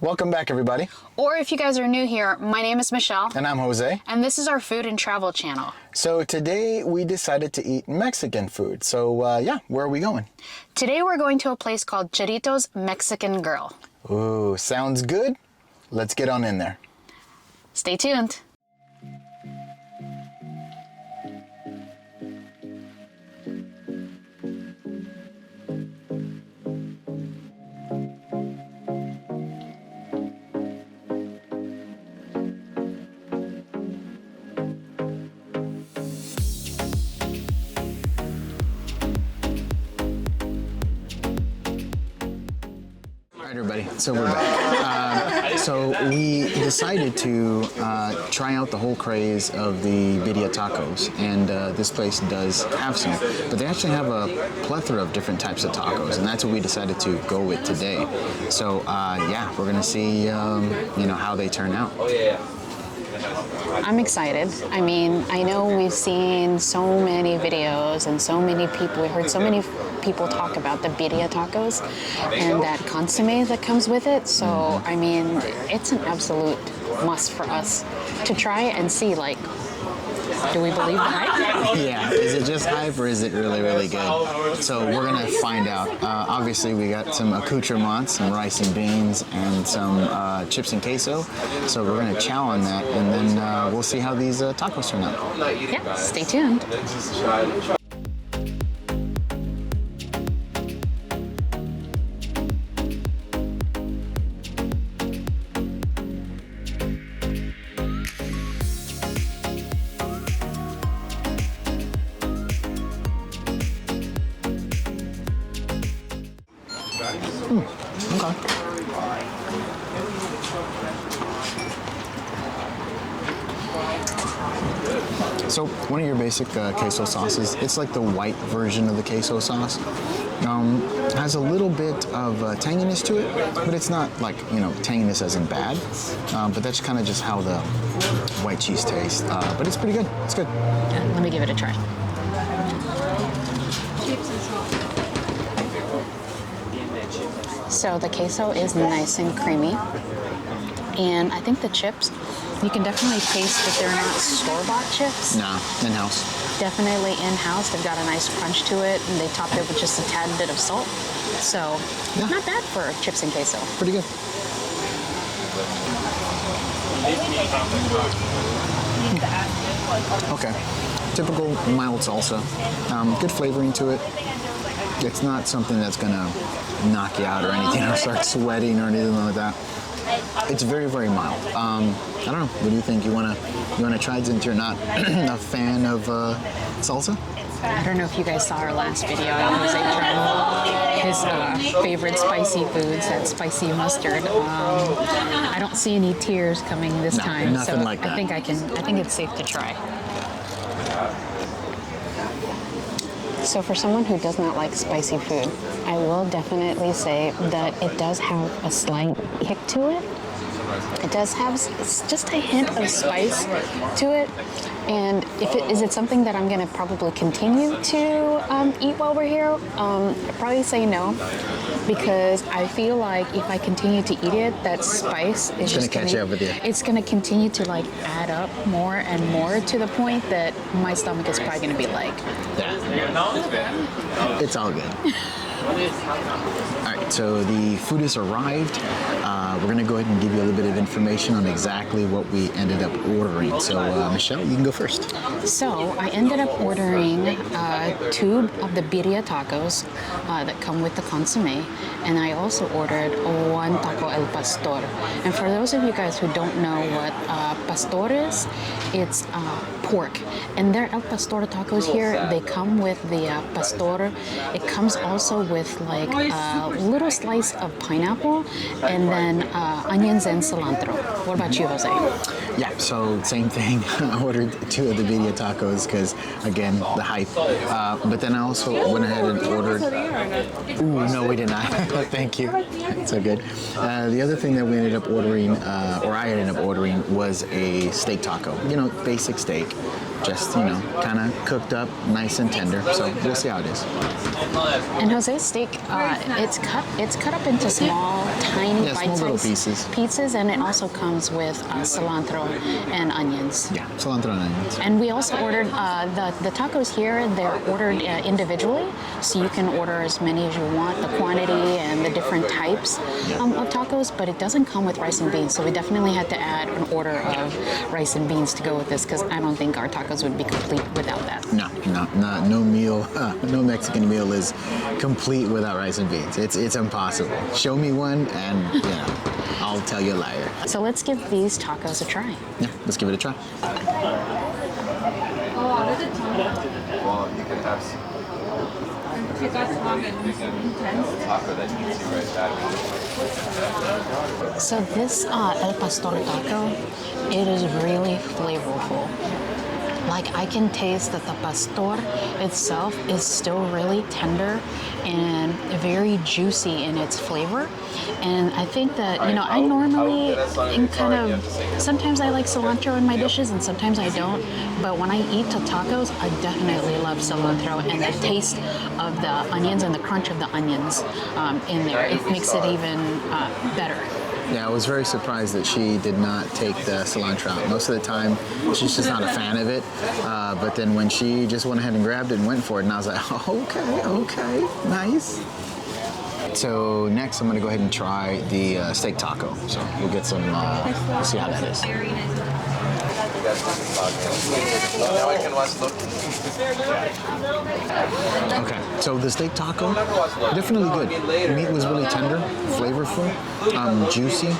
Welcome back, everybody. Or if you guys are new here, my name is Michelle. And I'm Jose. And this is our food and travel channel. So today we decided to eat Mexican food. So yeah, where are we going? Today we're going to a place called Charrito's Mexican Grill. Ooh, sounds good. Let's get on in there. Stay tuned. Everybody, so we're back. So we decided to try out the whole craze of the BIRRIA tacos, and this place does have some, but they actually have a plethora of different types of tacos, and that's what we decided to go with today. So yeah, we're gonna see how they turn out. I'm excited. I mean, I know we've seen so many videos and so many people, we heard so many people talk about the BIRRIA tacos and that consomme that comes with it. So, I mean, it's an absolute must for us to try and see, like, do we believe the hype? Yeah, is it just hype or is it really, really good? So we're gonna find out. Obviously we got some accoutrements, some rice and beans, and some chips and queso. So we're gonna chow on that, and then we'll see how these tacos turn out. Yeah, stay tuned. Okay. So one of your basic queso sauces, it's like the white version of the queso sauce. Has a little bit of tanginess to it, but it's not like, tanginess as in bad. But that's kind of just how the white cheese tastes. But it's pretty good. It's good. Yeah, let me give it a try. So the queso is nice and creamy, and I think the chips, you can definitely taste that they're not store-bought chips. Nah, in-house. Definitely in-house. They've got a nice crunch to it, and they topped it with just a tad bit of salt. So yeah, not bad for chips and queso. Pretty good. Okay, typical mild salsa. Good flavoring to it. It's not something that's gonna knock you out or anything, or start sweating or anything like that. It's very, very mild. I don't know. What do you think? You wanna try it since you're not a fan of salsa? I don't know if you guys saw our last video. Jose tried his favorite spicy foods, that spicy mustard. I don't see any tears coming this time, nothing so like that. I think it's safe to try. So for someone who does not like spicy food, I will definitely say that it does have a slight kick to it. It does have just a hint of spice to it. And is it something that I'm going to probably continue to eat while we're here? I'd probably say no, because I feel like if I continue to eat it, that spice is just going to catch up with you. It's going to continue to like add up more and more to the point that my stomach is probably going to be like, yeah, it's all good. All right, so the food has arrived. We're gonna go ahead and give you a little bit of information on exactly what we ended up ordering. So Michelle, you can go first. So I ended up ordering 2 of the BIRRIA tacos that come with the consomme, and I also ordered 1 taco al pastor. And for those of you guys who don't know what pastor is, it's pork. And their al pastor tacos here, they come with the pastor. It comes also with like a little slice of pineapple and then onions and cilantro. What about you, Jose? Yeah, so same thing. I ordered 2 of the BIRRIA tacos because, again, the hype. But then I also went ahead and ordered... Ooh, no, we did not. Thank you. It's so good. The other thing that we ended up ordering, or I ended up ordering, was a steak taco. Basic steak. just, you know, kind of cooked up nice and tender. So we'll see how it is. And Jose's steak, it's cut up into small, tiny, Yeah, small little bite-sized pieces, and it also comes with cilantro and onions. Yeah, cilantro and onions. And we also ordered the tacos here. They're ordered individually, so you can order as many as you want, the quantity and the different types of tacos. But it doesn't come with rice and beans, so we definitely had to add an order of rice and beans to go with this, because I don't think our tacos would be complete without that. No meal, no Mexican meal is complete without rice and beans. It's impossible. Show me one, and you know, I'll tell you a liar. So let's give these tacos a try. Yeah, let's give it a try. Well, you can have some taco that eats you right back. So this El Pastor taco, it is really flavorful. Like, I can taste that the pastor itself is still really tender and very juicy in its flavor. And I think that, you know, I normally sometimes I like cilantro in my dishes and sometimes I don't. But when I eat tacos, I definitely love cilantro, and the taste of the onions and the crunch of the onions in there, it makes it even better. Yeah, I was very surprised that she did not take the cilantro out. Most of the time, she's just not a fan of it. But then when she just went ahead and grabbed it and went for it, and I was like, okay, nice. So next, I'm gonna go ahead and try the steak taco. So we'll get some, we'll see how that is. Now I can watch look. Okay, so the steak taco, definitely good. The meat was really tender, flavorful, juicy.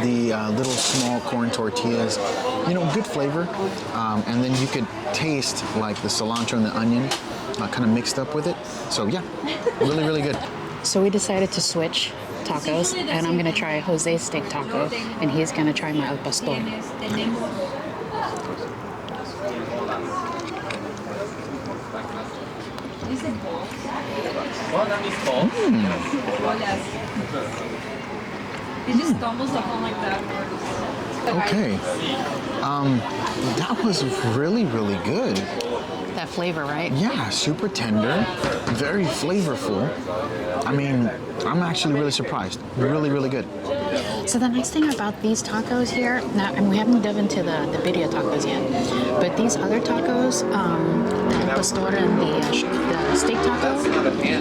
The little small corn tortillas, you know, good flavor. And then you could taste like the cilantro and the onion kind of mixed up with it. So yeah, really, really good. So we decided to switch tacos, and I'm gonna try Jose's steak taco, and he's gonna try my al pastor. Okay, that was really, really good. That flavor, right? Yeah, super tender, very flavorful. I mean, I'm actually really surprised. Really, really good. So the nice thing about these tacos here, now, and we haven't dove into the birria tacos yet, but these other tacos, the pastor and the steak taco,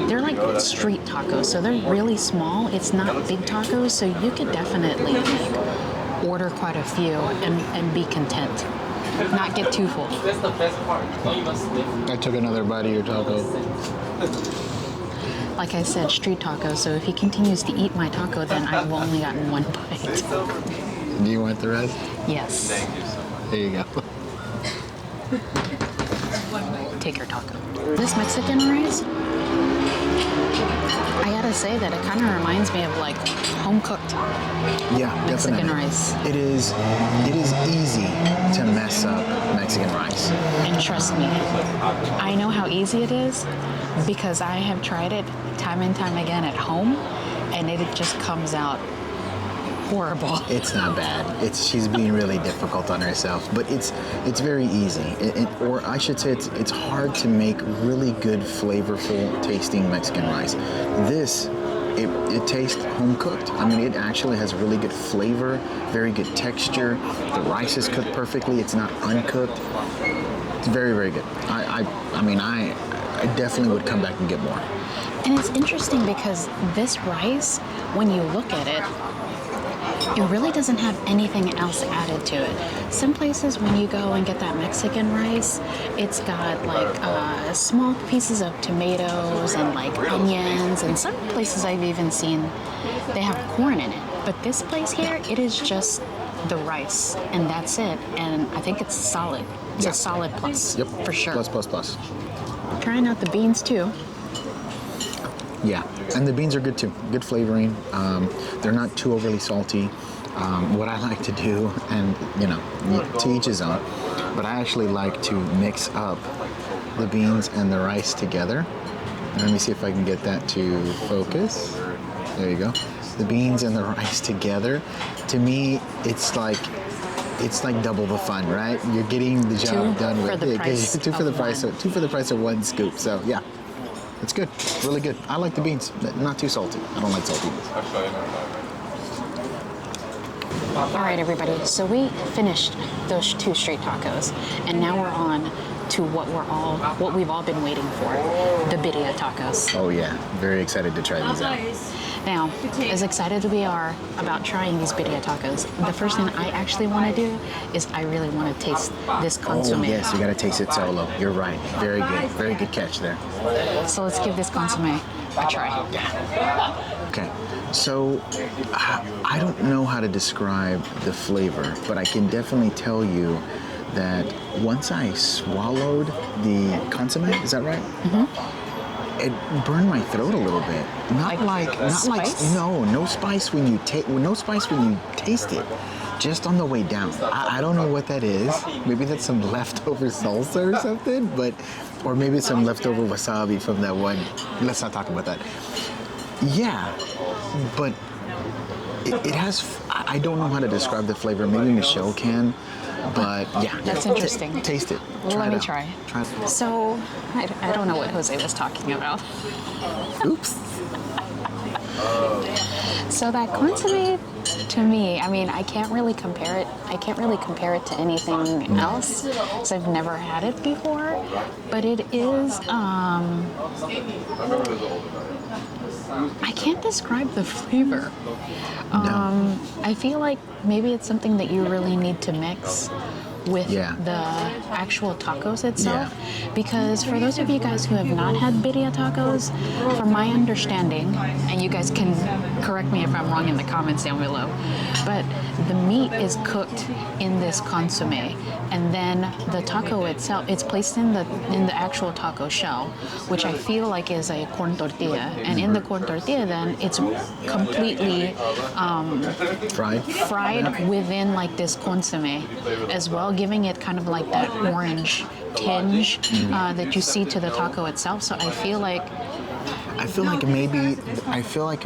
they're like street tacos, so they're really small. It's not big tacos, so you could definitely like order quite a few and be content. Not get too full. That's the best part. I took another bite of your taco. Like I said, street taco, so if he continues to eat my taco, then I've only gotten one bite. Do you want the rest? Yes. There you go. Take your taco. This Mexican rice, I gotta say that it kind of reminds me of like home cooked Yeah, Mexican definitely. rice. It is easy to mess up Mexican rice. And trust me, I know how easy it is because I have tried it time and time again at home, and it just comes out horrible. It's not bad. She's being really difficult on herself, but it's very easy. Or I should say it's hard to make really good, flavorful tasting Mexican rice. This, it tastes home cooked. I mean, it actually has really good flavor, very good texture. The rice is cooked perfectly. It's not uncooked. It's very, very good. I mean, I definitely would come back and get more. And it's interesting because this rice, when you look at it, it really doesn't have anything else added to it. Some places when you go and get that Mexican rice, it's got like small pieces of tomatoes and like onions, and some places I've even seen they have corn in it. But this place here, it is just the rice, and that's it. And I think it's solid. It's a solid plus, Yep. for sure. Plus. Trying out the beans too. Yeah, and the beans are good too. Good flavoring. They're not too overly salty. What I like to do, and you know, to each his own, but I actually like to mix up the beans and the rice together. And let me see if I can get that to focus. There you go. The beans and the rice together. To me, it's like it's like double the fun, right? You're getting the job Two done for with the price two for the of price one. of two for the price of one scoop. So yeah, it's good, really good. I like the beans, but not too salty. I don't like salty beans. I'll show you another. All right, everybody. So we finished those 2 straight tacos, and now we're on to what we've all been waiting for, the birria tacos. Oh yeah, very excited to try these out. Now, as excited as we are about trying these birria tacos, the first thing I actually want to do is I really want to taste this consomme. Oh yes, you gotta taste it solo. You're right. Very good catch there. So let's give this consomme a try. Okay, so I don't know how to describe the flavor, but I can definitely tell you that once I swallowed the consomme, is that right? Mm-hmm. It burned my throat a little bit. Not like spice? no spice when you taste it. Just on the way down. I don't know what that is. Maybe that's some leftover salsa or something, or maybe it's some leftover wasabi from that one. Let's not talk about that. Yeah, but it has. I don't know how to describe the flavor. Maybe Michelle can, but yeah. That's interesting. Taste it. Let it me out. try. Try it. So, I don't know what Jose was talking about. Oops. So that consomme, to me, I mean, I can't really compare it. I can't really compare it to anything else, because I've never had it before. But it is. I can't describe the flavor. I feel like maybe it's something that you really need to mix with the actual tacos itself. Because for those of you guys who have not had birria tacos, from my understanding, and you guys can correct me if I'm wrong in the comments down below, but the meat is cooked in this consomme, and then the taco itself, it's placed in the actual taco shell, which I feel like is a corn tortilla, and in the corn tortilla then it's completely fried within like this consomme as well, giving it kind of like that orange tinge that you see to the taco itself. So I feel like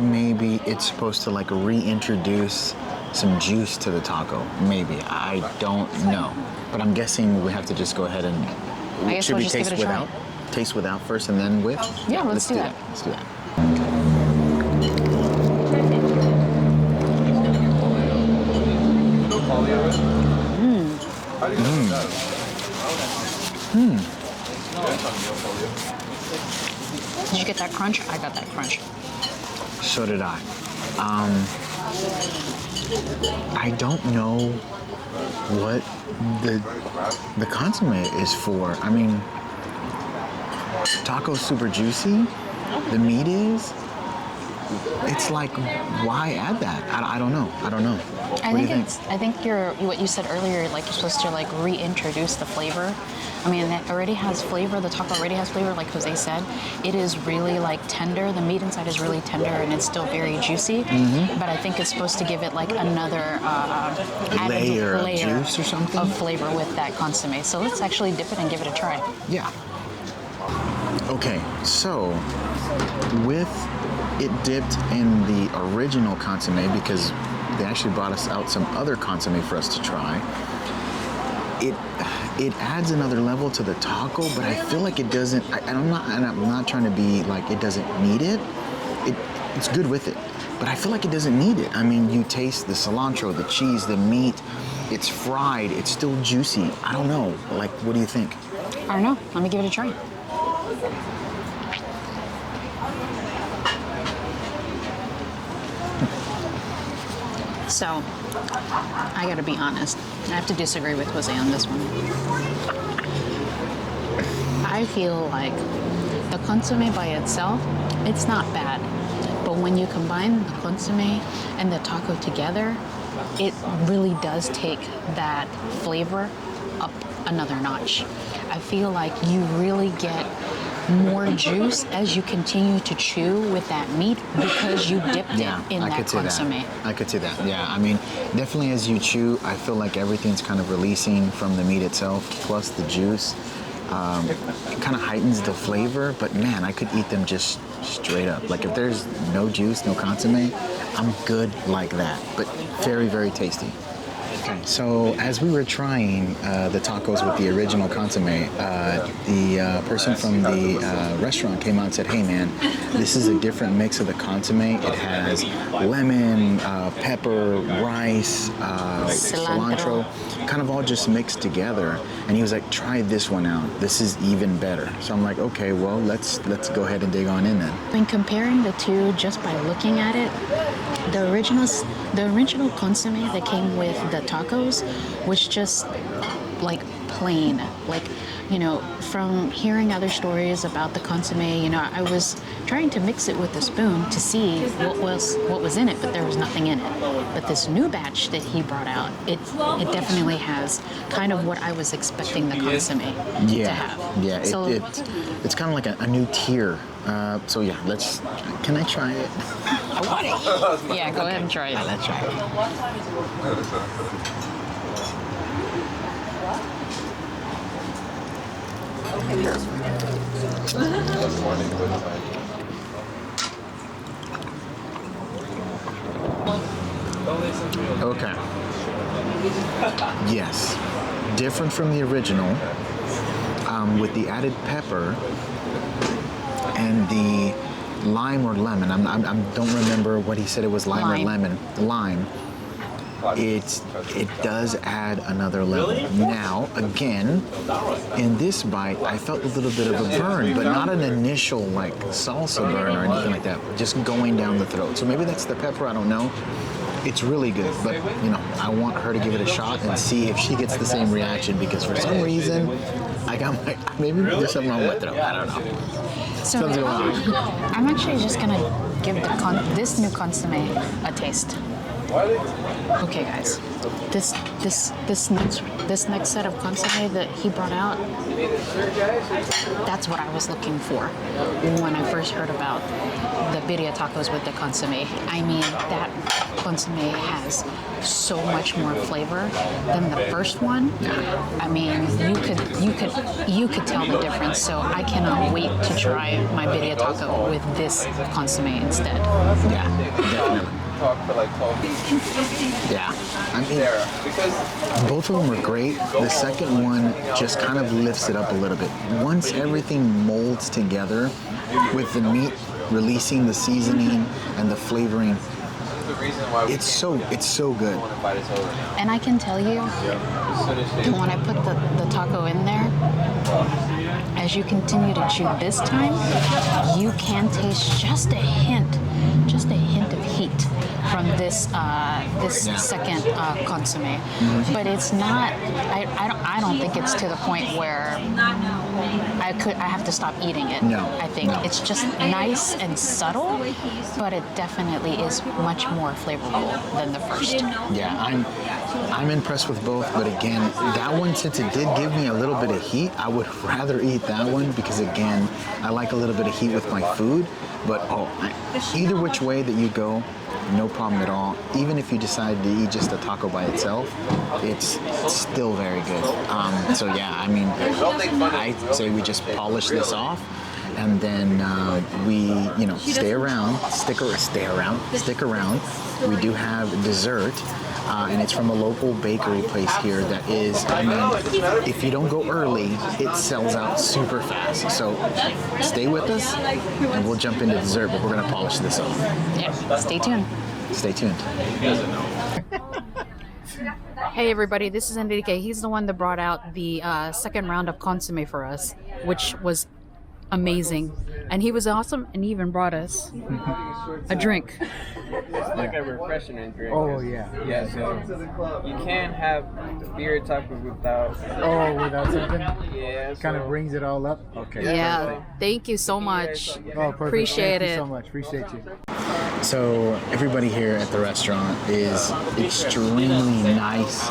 maybe it's supposed to like reintroduce some juice to the taco. Maybe, I don't know, but I'm guessing we have to just go ahead and I guess we'll just give it a try. Taste without first and then with. Yeah, let's do that. Let's do that. Did you get that crunch? I got that crunch. So did I. I don't know what the consomme is for. I mean, taco's super juicy. The meat is. It's like, why add that? I don't know. What do you think? I think what you said earlier, like you're supposed to like reintroduce the flavor. I mean, it already has flavor. The taco already has flavor, like Jose said. It is really like tender. The meat inside is really tender, and it's still very juicy. Mm-hmm. But I think it's supposed to give it like another added layer of juice or something of flavor with that consomme. So let's actually dip it and give it a try. Yeah. Okay, so with it dipped in the original consomme, because they actually brought us out some other consomme for us to try. It adds another level to the taco, but I feel like it doesn't. I'm not trying to be like it doesn't need it. It's good with it, but I feel like it doesn't need it. I mean, you taste the cilantro, the cheese, the meat. It's fried. It's still juicy. I don't know. Like, what do you think? I don't know. Let me give it a try. So, I gotta be honest. I have to disagree with Jose on this one. I feel like the consomme by itself, it's not bad. But when you combine the consomme and the taco together, it really does take that flavor up another notch. I feel like you really get more juice as you continue to chew with that meat because you dipped it in that consomme. I could see that. Yeah, I mean, definitely as you chew, I feel like everything's kind of releasing from the meat itself, plus the juice. It kind of heightens the flavor, but man, I could eat them just straight up. Like if there's no juice, no consomme, I'm good like that, but very, very tasty. Okay, so as we were trying the tacos with the original consomme, the person from the restaurant came out and said, "Hey man, this is a different mix of the consomme. It has lemon, pepper, rice, cilantro, kind of all just mixed together." And he was like, "Try this one out. This is even better." So I'm like, "Okay, well, let's go ahead and dig on in then." When comparing the two just by looking at it, the original consomme that came with the tacos was just like plain. Like, you know, from hearing other stories about the consomme, you know, I was trying to mix it with a spoon to see what was in it, but there was nothing in it. But this new batch that he brought out, it definitely has kind of what I was expecting the consomme to have. Yeah, So, it's kind of like a new tier. So yeah, can I try it? I want it. Yeah, go ahead and try it. Yeah, let's try it. Okay. Yes. Different from the original, with the added pepper and the lime or lemon. I don't remember what he said it was, lime or lemon. Lime. It does add another level. Now, again, in this bite, I felt a little bit of a burn, but not an initial like salsa burn or anything like that. Just going down the throat. So maybe that's the pepper. I don't know. It's really good, but you know, I want her to give it a shot and see if she gets the same reaction, because for some reason, maybe there's something wrong with it. I don't know. So Something's going on. I'm actually just gonna give this new consomme a taste. Okay, guys, this next set of consomme that he brought out, that's what I was looking for when I first heard about the birria tacos with the consomme. I mean, that consomme has so much more flavor than the first one. I mean, you could tell the difference. So I cannot wait to try my birria taco with this consomme instead. Yeah, definitely. For like 12 Yeah, I mean, both of them were great. The second one just kind of lifts it up a little bit. Once everything molds together with the meat releasing the seasoning and the flavoring, it's so good. And I can tell you, when I put the taco in there, as you continue to chew this time, you can taste just a hint of heat from this second consomme. But it's not. I don't think it's to the point where I have to stop eating it. No. I think it's just nice and subtle, but it definitely is much more flavorful than the first. Yeah, I'm impressed with both, but again, that one, since it did give me a little bit of heat, I would rather eat that one because again, I like a little bit of heat with my food. But either which way that you go, no problem at all. Even if you decide to eat just a taco by itself, it's still very good. So yeah, I mean, I say we just polish this off, and then we, you know, stick around. We do have dessert. And it's from a local bakery place here that is, I mean, if you don't go early, it sells out super fast. So stay with us and we'll jump into dessert, but we're going to polish this off. Yeah, stay tuned. Stay tuned. Hey everybody, this is Enrique. He's the one that brought out the second round of consomme for us, which was amazing. And he was awesome, and he even brought us a drink. It's like a refreshing drink. Oh, yeah. Yeah, so you can't have birria tacos without... without something? Yeah. Kind of brings it all up? Okay. Yeah, thank you so much. Oh, perfect. Appreciate Thank it. you so much. Appreciate you. So everybody here at the restaurant is extremely nice.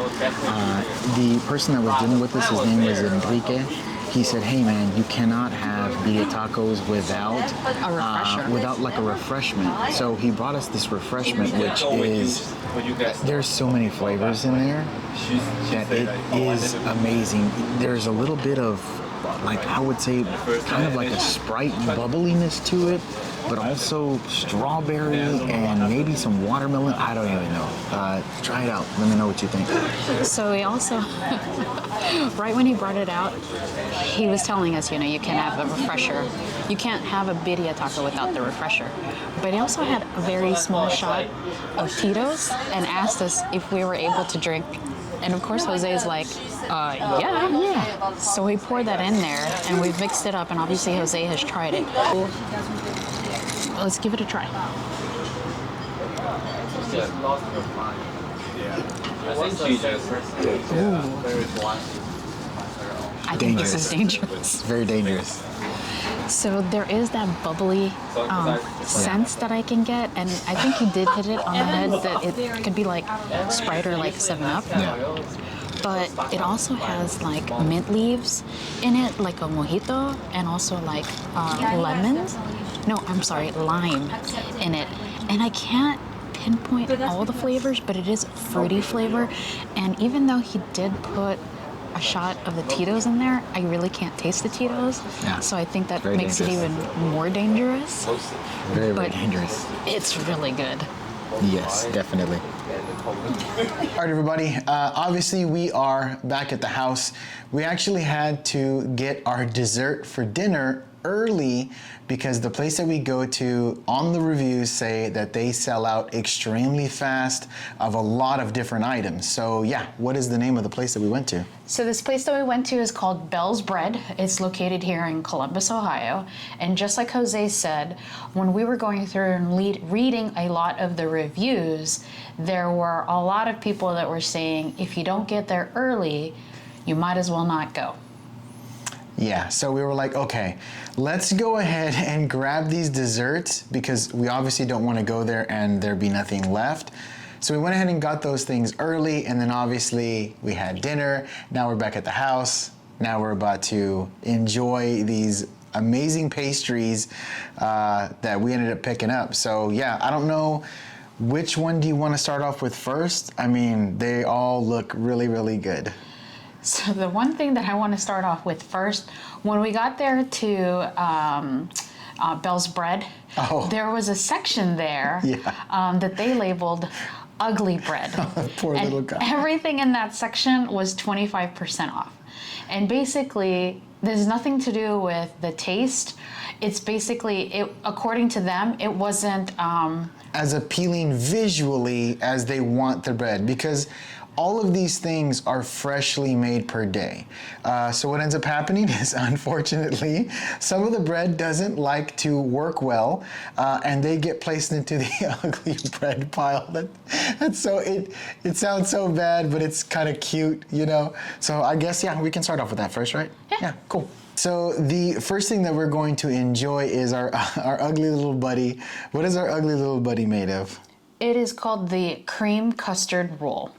The person that was dealing with us, his name was Enrique. He said, "Hey man, you cannot have birria tacos without A refresher. without like a refreshment." So he brought us this refreshment, which is, there's so many flavors in there that it is amazing. There's a little bit of, like, I would say, kind of like a Sprite bubbliness to it. but also strawberry and maybe some watermelon. I don't even know. Try it out. Let me know what you think. So he also, right when he brought it out, he was telling us, you can have a refresher. You can't have a birria taco without the refresher. But he also had a very small shot of Tito's and asked us if we were able to drink. And of course, Jose is like, yeah. So we poured that in there and we mixed it up, and obviously Jose has tried it. Let's give it a try. I think this is dangerous. Very dangerous. So there is that bubbly sense that I can get, and I think you did hit it on the head that it could be like Sprite or like 7-Up. Yeah. But it also has like mint leaves in it, like a mojito, and also like lemons. No, I'm sorry, lime in it. And I can't pinpoint all the flavors, but it is fruity flavor. And even though he did put a shot of the Tito's in there, I really can't taste the Tito's. Yeah. So I think that Very makes dangerous. it even more dangerous. Very, very But dangerous. it's really good. Yes, definitely. All right, everybody. Obviously, we are back at the house. We actually had to get our dessert for dinner early because the place that we go to on the reviews say that they sell out extremely fast of a lot of different items. So yeah, what is the name of the place that we went to? So this place that we went to is called Belle's Bread. It's located here in Columbus, Ohio. And just like Jose said, when we were going through and reading a lot of the reviews, there were a lot of people that were saying, if you don't get there early, you might as well not go. Yeah, so we were like, okay, let's go ahead and grab these desserts because we obviously don't want to go there and there be nothing left. So we went ahead and got those things early, and then obviously we had dinner. Now we're back at the house. Now we're about to enjoy these amazing pastries that we ended up picking up. So yeah, I don't know, which one do you want to start off with first? I mean, they all look really, really good. So the one thing that I want to start off with first, when we got there to Belle's Bread, there was a section there that they labeled ugly bread. Poor and little guy. Everything in that section was 25% off. And basically, there's nothing to do with the taste. It's basically, according to them, it wasn't... as appealing visually as they want the bread, because all of these things are freshly made per day. So what ends up happening is, unfortunately, some of the bread doesn't like to work well, and they get placed into the ugly bread pile. That's so, it sounds so bad, but it's kind of cute, you know? So I guess, yeah, we can start off with that first, right? Yeah, cool. So the first thing that we're going to enjoy is our ugly little buddy. What is our ugly little buddy made of? It is called the cream custard roll.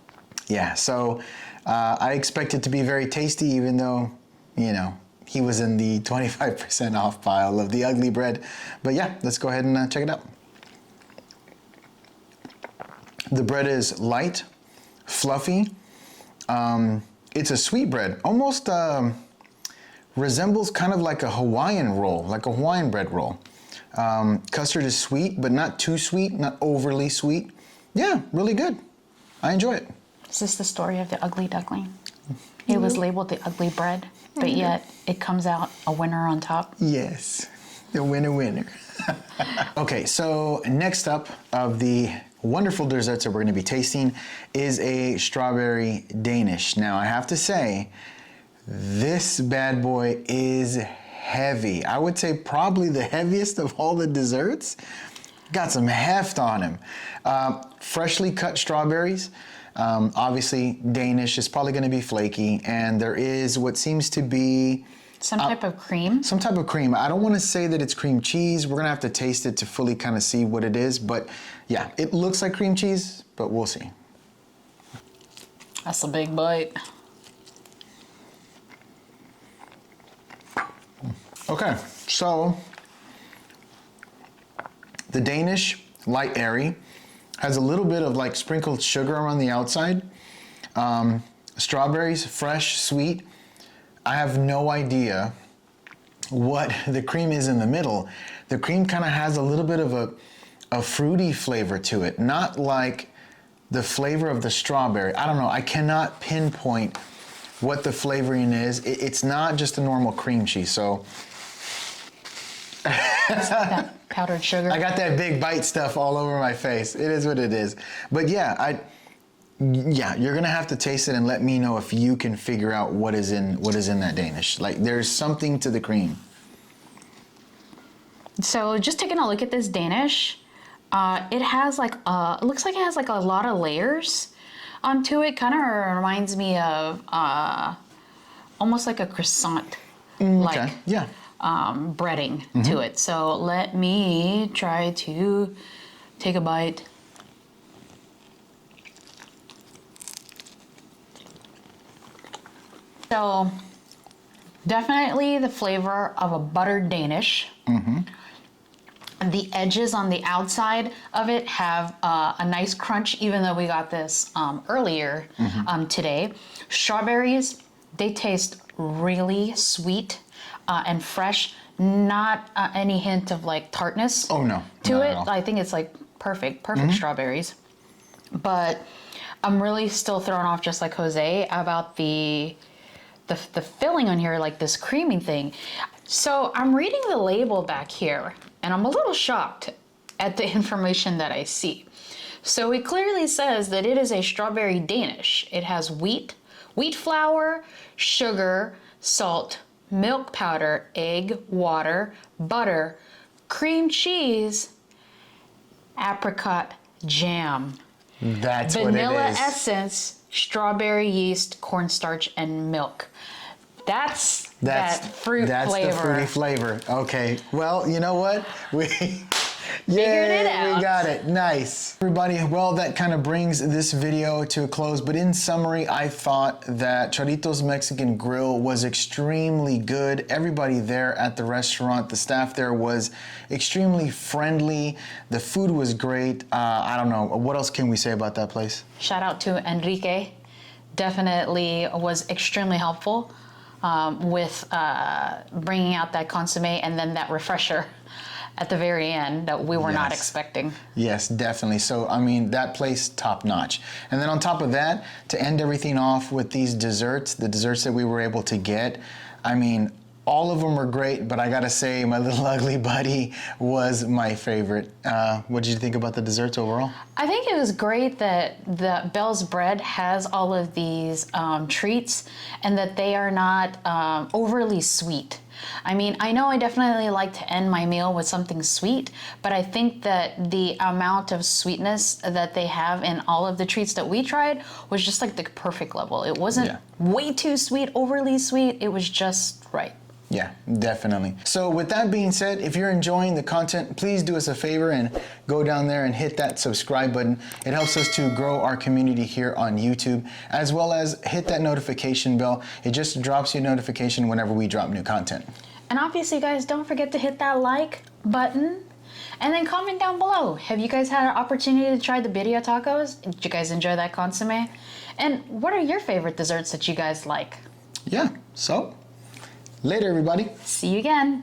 Yeah, so I expect it to be very tasty, even though, you know, he was in the 25% off pile of the ugly bread. But yeah, let's go ahead and check it out. The bread is light, fluffy. It's a sweet bread, almost resembles kind of like a Hawaiian roll, like a Hawaiian bread roll. Custard is sweet, but not too sweet, not overly sweet. Yeah, really good. I enjoy it. Is this the story of the ugly duckling? It was labeled the ugly bread, but yet it comes out a winner on top. Yes, the winner. Okay, so next up of the wonderful desserts that we're gonna be tasting is a strawberry Danish. Now I have to say, this bad boy is heavy. I would say probably the heaviest of all the desserts. Got some heft on him. Freshly cut strawberries. Obviously, Danish is probably going to be flaky, and there is what seems to be some type of cream. Some type of cream. I don't want to say that it's cream cheese. We're going to have to taste it to fully kind of see what it is, but yeah, it looks like cream cheese, but we'll see. That's a big bite. Okay, so the Danish, light airy, has a little bit of like sprinkled sugar around the outside. Strawberries, fresh, sweet. I have no idea what the cream is in the middle. the cream kind of has a little bit of a fruity flavor to it, not like the flavor of the strawberry. I don't know, I cannot pinpoint what the flavoring is. It's not just a normal cream cheese, so. That powdered sugar. I got that big bite stuff all over my face. It is what it is. But yeah, you're gonna have to taste it and let me know if you can figure out what is in that Danish. Like, there's something to the cream. So just taking a look at this Danish, it has like it looks like it has like a lot of layers to it. Kind of reminds me of almost like a croissant, like Okay. Yeah. breading to it. So let me try to take a bite. So definitely the flavor of a buttered Danish. The edges on the outside of it have a nice crunch, even though we got this earlier today. Strawberries, they taste really sweet and fresh. Not any hint of like tartness. Oh no, to not it. at all. I think it's like perfect strawberries. But I'm really still thrown off, just like Jose, about the filling on here, like this creamy thing. So I'm reading the label back here, and I'm a little shocked at the information that I see. So it clearly says that it is a strawberry Danish. It has wheat flour, sugar, salt, milk powder, egg, water, butter, cream cheese, apricot jam, That's what it vanilla is. essence, strawberry yeast, cornstarch, and milk. That's that fruit that's flavor. the fruity flavor. Okay. Well, you know what? We Figured it we out. got it. Nice. Everybody, well, that kind of brings this video to a close. But in summary, I thought that Charrito's Mexican Grill was extremely good. Everybody there at the restaurant, the staff there was extremely friendly. The food was great. I don't know. What else can we say about that place? Shout out to Enrique. Definitely was extremely helpful with bringing out that consomme and then that refresher at the very end that we were not Yes. expecting. Yes, definitely. So, I mean, that place, top notch. And then on top of that, to end everything off with these desserts, the desserts that we were able to get, I mean, all of them were great, but I gotta say, my little ugly buddy was my favorite. What did you think about the desserts overall? I think it was great that the Belle's bread has all of these treats and that they are not overly sweet. I mean, I know I definitely like to end my meal with something sweet, but I think that the amount of sweetness that they have in all of the treats that we tried was just like the perfect level. It wasn't way too sweet, overly sweet. It was just right. Yeah, definitely. So with that being said, if you're enjoying the content, please do us a favor and go down there and hit that subscribe button. It helps us to grow our community here on YouTube, as well as hit that notification bell. It just drops you a notification whenever we drop new content. And obviously, guys, don't forget to hit that like button and then comment down below. Have you guys had an opportunity to try the BIRRIA tacos? Did you guys enjoy that consomme? And what are your favorite desserts that you guys like? Yeah, so later, everybody. See you again.